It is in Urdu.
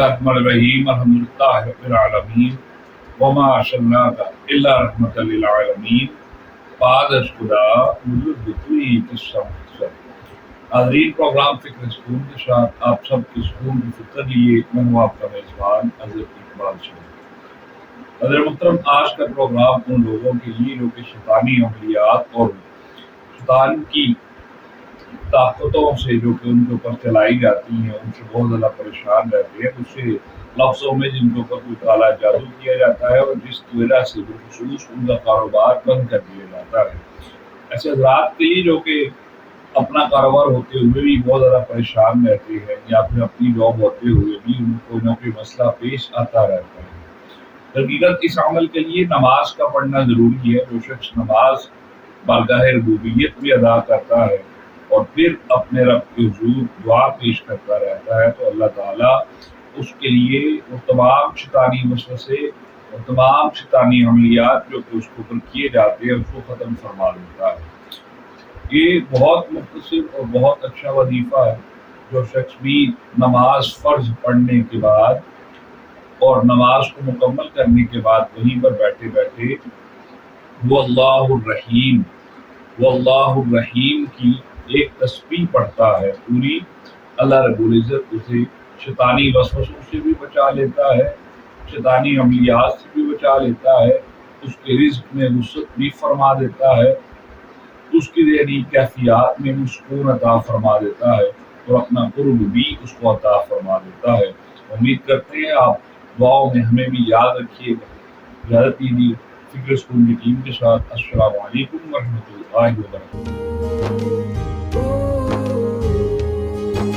الرحمن الرحیم الحمدللہ رب العالمین وما ارسلناک الا رحمۃ للعالمین بعد از خدا وجود بطوئی قصہ مختصر۔ حاضرین، پروگرام فکر سکون کے ساتھ آپ سب کے سکون کی فکر لیے میں ہوں آپ کا میزبان حضرت اقبال شریف۔ حضرت محترم، آج کا پروگرام ان لوگوں کے لیے جو کہ شیطانی عملیات اور شیطان کی طاقتوں سے جو کہ ان کے اوپر چلائی جاتی ہیں ان سے بہت زیادہ پریشان رہتے ہیں، اس سے لفظوں میں جن کے اوپر کوئی کالا جادو کیا جاتا ہے اور جس کی وجہ سے بالخصوص ان کا کاروبار بند کر دیا جاتا ہے۔ ایسے حضرات کے لیے جو کہ اپنا کاروبار ہوتے ہوئے بھی بہت زیادہ پریشان رہتے ہیں یا پھر اپنی جاب ہوتے ہوئے بھی ان کو کوئی نہ کوئی مسئلہ پیش آتا رہتا ہے۔ حقیقت اس عمل کے لیے نماز کا پڑھنا ضروری ہے۔ جو شخص نماز بارگاہ ربوبیت بھی ادا کرتا ہے اور پھر اپنے رب کے حضور دعا پیش کرتا رہتا ہے تو اللہ تعالیٰ اس کے لیے وہ تمام شیطانی وسوسے اور تمام شیطانی عملیات جو کہ اس کے اوپر کیے جاتے ہیں اس کو ختم فرما دیتا ہے۔ یہ بہت مختصر اور بہت اچھا وظیفہ ہے۔ جو شخص بھی نماز فرض پڑھنے کے بعد اور نماز کو مکمل کرنے کے بعد وہیں پر بیٹھے بیٹھے وہ اللہ الرحیم کی ایک تسبیح پڑھتا ہے پوری، اللہ رب العزت اسے شیطانی وسوسوں سے بھی بچا لیتا ہے، شیطانی عملیات سے بھی بچا لیتا ہے، اس کے رزق میں وسعت بھی فرما دیتا ہے، اس کی ذہنی کیفیات میں سکون عطا فرما دیتا ہے اور اپنا قرب بھی اس کو عطا فرما دیتا ہے۔ امید کرتے ہیں آپ دعاؤں میں ہمیں بھی یاد رکھیے گا۔ اجازت دیجیے فکر سکون کی ٹیم کے ساتھ۔ السلام علیکم ورحمۃ اللہ وبرکاتہ۔